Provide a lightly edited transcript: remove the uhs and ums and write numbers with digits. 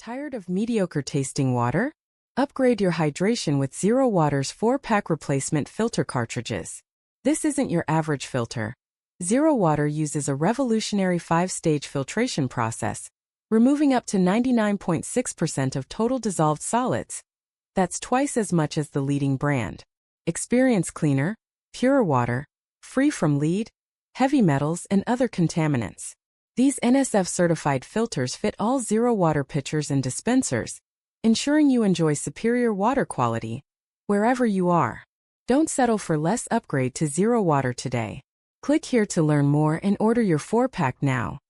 Tired of mediocre tasting water? Upgrade your hydration with ZeroWater's 4-pack replacement filter cartridges. This isn't your average filter. ZeroWater uses a revolutionary 5-stage filtration process, removing up to 99.6% of total dissolved solids. That's twice as much as the leading brand. Experience cleaner, pure water, free from lead, heavy metals, and other contaminants. These NSF-certified filters fit all ZeroWater pitchers and dispensers, ensuring you enjoy superior water quality wherever you are. Don't settle for less. Upgrade to ZeroWater today. Click here to learn more and order your 4-pack now.